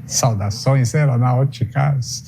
Saudações aeronáuticas.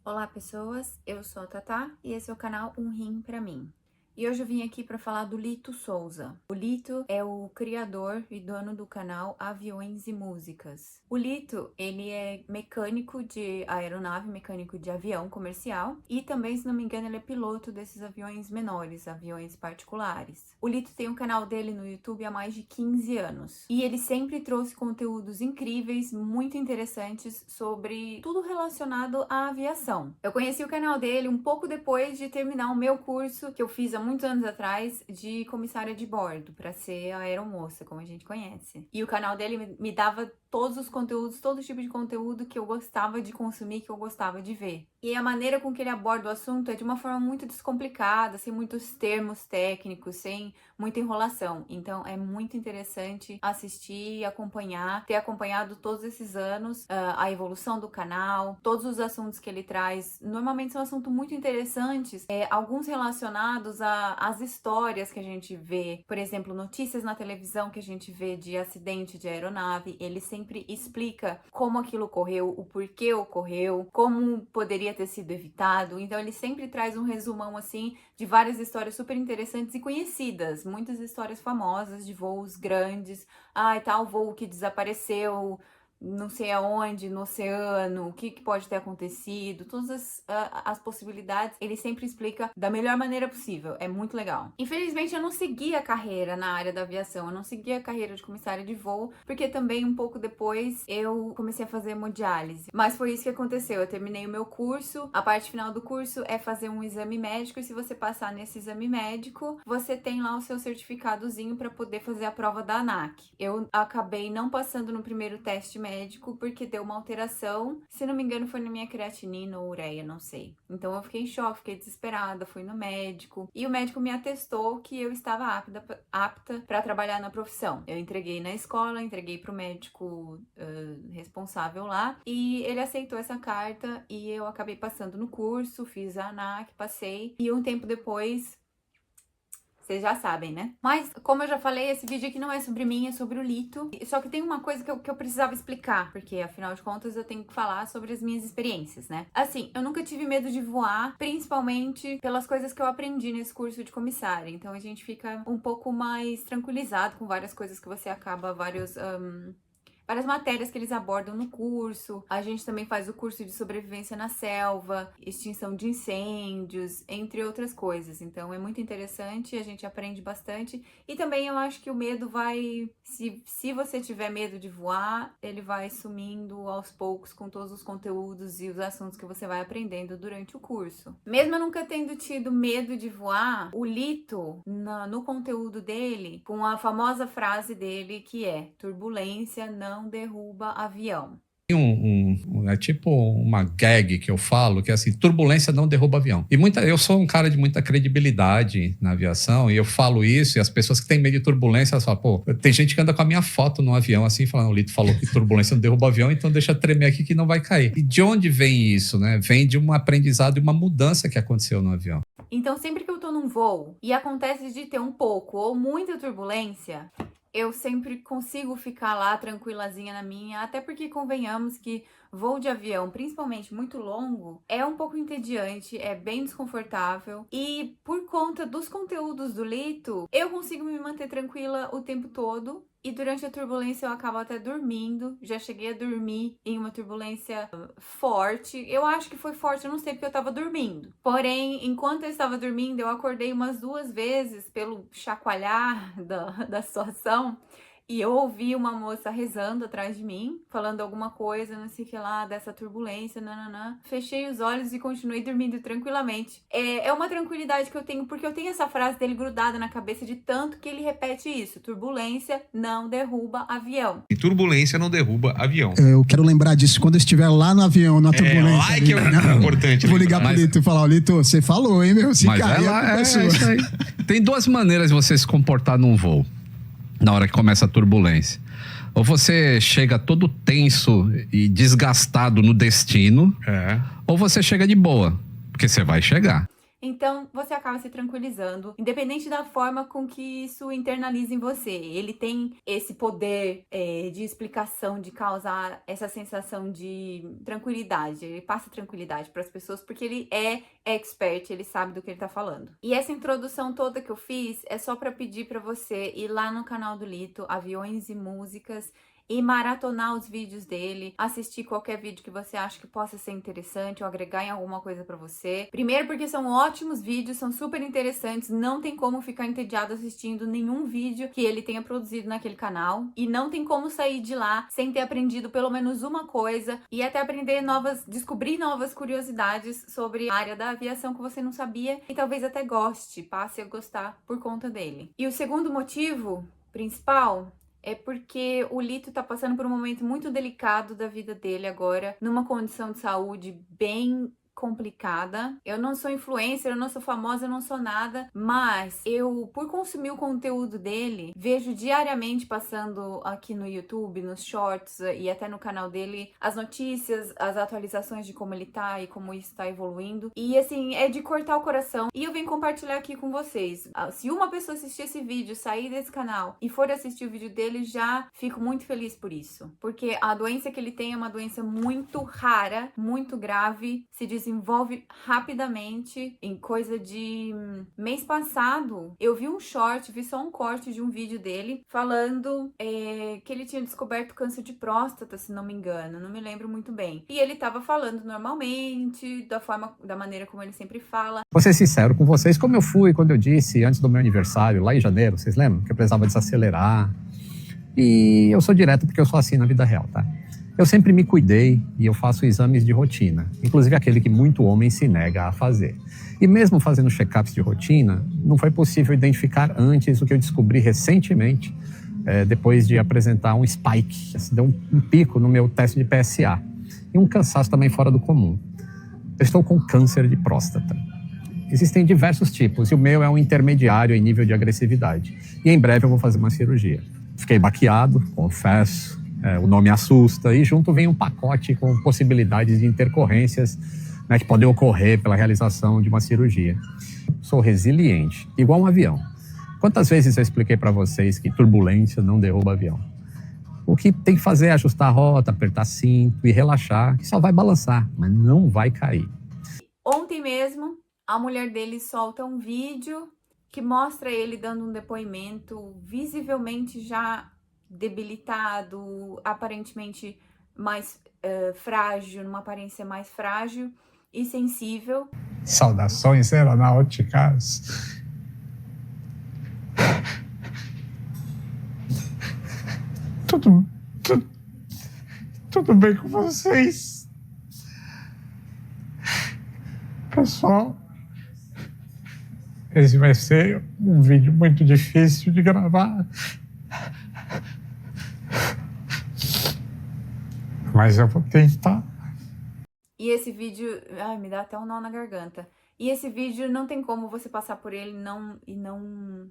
Olá pessoas, eu sou a Tatá e esse é o canal Um Rim Pra Mim. E hoje eu vim aqui para falar do Lito Souza. O Lito é o criador e dono do canal Aviões e Músicas. O Lito, ele é mecânico de aeronave, mecânico de avião comercial e também, se não me engano, ele é piloto desses aviões menores, aviões particulares. O Lito tem um canal dele no YouTube há mais de 15 anos e ele sempre trouxe conteúdos incríveis, muito interessantes sobre tudo relacionado à aviação. Eu conheci o canal dele um pouco depois de terminar o meu curso que eu fiz há muitos anos atrás de comissária de bordo, para ser a aeromoça, como a gente conhece. E o canal dele me dava todos os conteúdos, todo tipo de conteúdo que eu gostava de consumir, que eu gostava de ver. E a maneira com que ele aborda o assunto é de uma forma muito descomplicada, sem muitos termos técnicos, sem muita enrolação. Então é muito interessante assistir e acompanhar, ter acompanhado todos esses anos, a evolução do canal, todos os assuntos que ele traz. Normalmente são assuntos muito interessantes, alguns relacionados às histórias que a gente vê. Por exemplo, notícias na televisão que a gente vê de acidente de aeronave, ele sempre explica como aquilo ocorreu, o porquê ocorreu, como poderia ter sido evitado. Então ele sempre traz um resumão assim de várias histórias super interessantes e conhecidas, muitas histórias famosas de voos grandes. Tal voo que desapareceu não sei aonde, no oceano, o que pode ter acontecido, todas as possibilidades, ele sempre explica da melhor maneira possível, é muito legal. Infelizmente eu não segui a carreira na área da aviação, eu não segui a carreira de comissária de voo, porque também um pouco depois eu comecei a fazer hemodiálise, mas foi isso que aconteceu, eu terminei o meu curso, a parte final do curso é fazer um exame médico, e se você passar nesse exame médico, você tem lá o seu certificadozinho para poder fazer a prova da ANAC. Eu acabei não passando no primeiro teste médico, porque deu uma alteração, se não me engano foi na minha creatinina ou ureia, não sei. Então eu fiquei em choque, fiquei desesperada, fui no médico e o médico me atestou que eu estava apta para trabalhar na profissão. Eu entreguei na escola, entreguei pro médico responsável lá e ele aceitou essa carta e eu acabei passando no curso, fiz a ANAC, passei e um tempo depois... Vocês já sabem, né? Mas, como eu já falei, esse vídeo aqui não é sobre mim, é sobre o Lito. Só que tem uma coisa que eu precisava explicar, porque, afinal de contas, eu tenho que falar sobre as minhas experiências, né? Assim, eu nunca tive medo de voar, principalmente pelas coisas que eu aprendi nesse curso de comissária. Então, a gente fica um pouco mais tranquilizado com várias coisas que você acaba, várias matérias que eles abordam no curso. A gente também faz o curso de sobrevivência na selva, extinção de incêndios, entre outras coisas. Então é muito interessante, a gente aprende bastante. E também eu acho que o medo vai... Se você tiver medo de voar, ele vai sumindo aos poucos com todos os conteúdos e os assuntos que você vai aprendendo durante o curso. Mesmo eu nunca tendo tido medo de voar, o Lito, no conteúdo dele, com a famosa frase dele que é: turbulência não derruba avião. É tipo uma gag que eu falo, que é assim, turbulência não derruba avião. E eu sou um cara de muita credibilidade na aviação, e eu falo isso, e as pessoas que têm medo de turbulência, elas falam, pô, tem gente que anda com a minha foto no avião, assim, falando, o Lito falou que turbulência não derruba avião, então deixa eu tremer aqui que não vai cair. E de onde vem isso, né? Vem de um aprendizado e uma mudança que aconteceu no avião. Então, sempre que eu tô num voo e acontece de ter um pouco ou muita turbulência, eu sempre consigo ficar lá tranquilazinha na minha, até porque convenhamos que voo de avião, principalmente muito longo, é um pouco entediante, é bem desconfortável e por conta dos conteúdos do Lito, eu consigo me manter tranquila o tempo todo. E durante a turbulência eu acabo até dormindo. Já cheguei a dormir em uma turbulência forte. Eu acho que foi forte, eu não sei porque eu tava dormindo. Porém, enquanto eu estava dormindo, eu acordei umas 2 vezes pelo chacoalhar da situação. E eu ouvi uma moça rezando atrás de mim, falando alguma coisa, não sei o que lá, dessa turbulência, nananã. Fechei os olhos e continuei dormindo tranquilamente. É uma tranquilidade que eu tenho, porque eu tenho essa frase dele grudada na cabeça de tanto que ele repete isso. Turbulência não derruba avião. E turbulência não derruba avião. Eu quero lembrar disso quando eu estiver lá no avião, na turbulência. Lá que é importante. Vou ligar pro Lito e falar, Lito, você falou, hein, meu? Se cair, é isso aí. Tem 2 maneiras de você se comportar num voo, na hora que começa a turbulência. Ou você chega todo tenso e desgastado no destino, ou você chega de boa, porque você vai chegar. Então, você acaba se tranquilizando, independente da forma com que isso internaliza em você. Ele tem esse poder de explicação, de causar essa sensação de tranquilidade. Ele passa tranquilidade para as pessoas porque ele é expert, ele sabe do que ele tá falando. E essa introdução toda que eu fiz é só para pedir para você ir lá no canal do Lito, Aviões e Músicas, e maratonar os vídeos dele, assistir qualquer vídeo que você acha que possa ser interessante ou agregar em alguma coisa pra você. Primeiro porque são ótimos vídeos, são super interessantes, não tem como ficar entediado assistindo nenhum vídeo que ele tenha produzido naquele canal, e não tem como sair de lá sem ter aprendido pelo menos uma coisa e até descobrir novas curiosidades sobre a área da aviação que você não sabia e talvez até goste, passe a gostar por conta dele. E o segundo motivo principal é porque o Lito tá passando por um momento muito delicado da vida dele agora, numa condição de saúde bem complicada. Eu não sou influencer, eu não sou famosa, eu não sou nada, mas eu, por consumir o conteúdo dele, vejo diariamente passando aqui no YouTube, nos shorts e até no canal dele, as notícias, as atualizações de como ele tá e como isso tá evoluindo. E assim, é de cortar o coração. E eu venho compartilhar aqui com vocês. Se uma pessoa assistir esse vídeo, sair desse canal e for assistir o vídeo dele, já fico muito feliz por isso. Porque a doença que ele tem é uma doença muito rara, muito grave, se desenvolve rapidamente. Em coisa de mês passado, eu vi um short, vi só um corte de um vídeo dele falando que ele tinha descoberto câncer de próstata, se não me engano, não me lembro muito bem. E ele tava falando normalmente, da maneira como ele sempre fala. Vou ser sincero com vocês, como eu fui quando eu disse antes do meu aniversário, lá em janeiro, vocês lembram? Que eu precisava desacelerar. E eu sou direto porque eu sou assim na vida real, tá? Eu sempre me cuidei e eu faço exames de rotina, inclusive aquele que muito homem se nega a fazer. E mesmo fazendo check-ups de rotina, não foi possível identificar antes o que eu descobri recentemente, depois de apresentar um spike, assim, deu um pico no meu teste de PSA e um cansaço também fora do comum. Eu estou com câncer de próstata. Existem diversos tipos e o meu é um intermediário em nível de agressividade. E em breve eu vou fazer uma cirurgia. Fiquei baqueado, confesso. O nome assusta, e junto vem um pacote com possibilidades de intercorrências, né, que podem ocorrer pela realização de uma cirurgia. Sou resiliente, igual um avião. Quantas vezes eu expliquei para vocês que turbulência não derruba avião? O que tem que fazer é ajustar a rota, apertar cinto e relaxar, que só vai balançar, mas não vai cair. Ontem mesmo, a mulher dele solta um vídeo que mostra ele dando um depoimento visivelmente já debilitado, aparentemente mais frágil, numa aparência mais frágil e sensível. Saudações aeronáuticas. Tudo bem com vocês? Pessoal, esse vai ser um vídeo muito difícil de gravar. Mas eu vou tentar. E esse vídeo, me dá até um nó na garganta. E esse vídeo não tem como você passar por ele e não...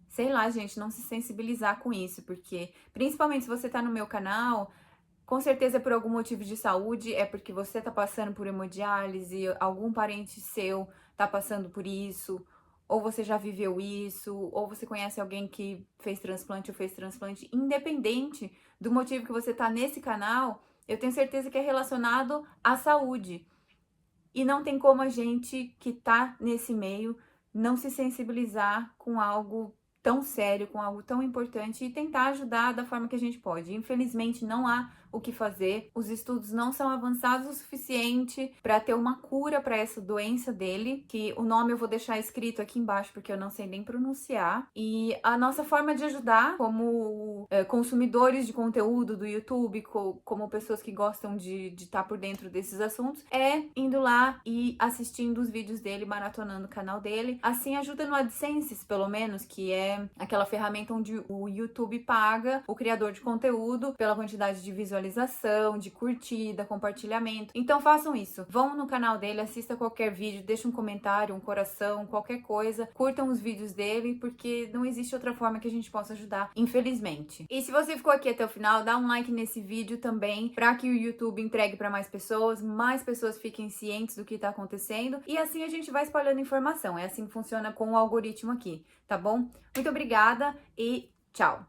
Sei lá, gente, não se sensibilizar com isso, porque principalmente se você tá no meu canal, com certeza é por algum motivo de saúde, é porque você tá passando por hemodiálise, algum parente seu tá passando por isso, ou você já viveu isso, ou você conhece alguém que fez transplante ou fez transplante, independente do motivo que você tá nesse canal, eu tenho certeza que é relacionado à saúde. E não tem como a gente que tá nesse meio não se sensibilizar com algo tão sério, com algo tão importante e tentar ajudar da forma que a gente pode. Infelizmente, não há o que fazer. Os estudos não são avançados o suficiente para ter uma cura para essa doença dele, que o nome eu vou deixar escrito aqui embaixo porque eu não sei nem pronunciar. E a nossa forma de ajudar, como consumidores de conteúdo do YouTube, como pessoas que gostam de estar por dentro desses assuntos, é indo lá e assistindo os vídeos dele, maratonando o canal dele. Assim ajuda no AdSense, pelo menos, que é é aquela ferramenta onde o YouTube paga o criador de conteúdo pela quantidade de visualização, de curtida, compartilhamento. Então façam isso. Vão no canal dele, assista qualquer vídeo, deixa um comentário, um coração, qualquer coisa. Curtam os vídeos dele, porque não existe outra forma que a gente possa ajudar, infelizmente. E se você ficou aqui até o final, dá um like nesse vídeo também, para que o YouTube entregue para mais pessoas fiquem cientes do que tá acontecendo, e assim a gente vai espalhando informação. É assim que funciona com o algoritmo aqui, tá bom? Muito obrigada e tchau!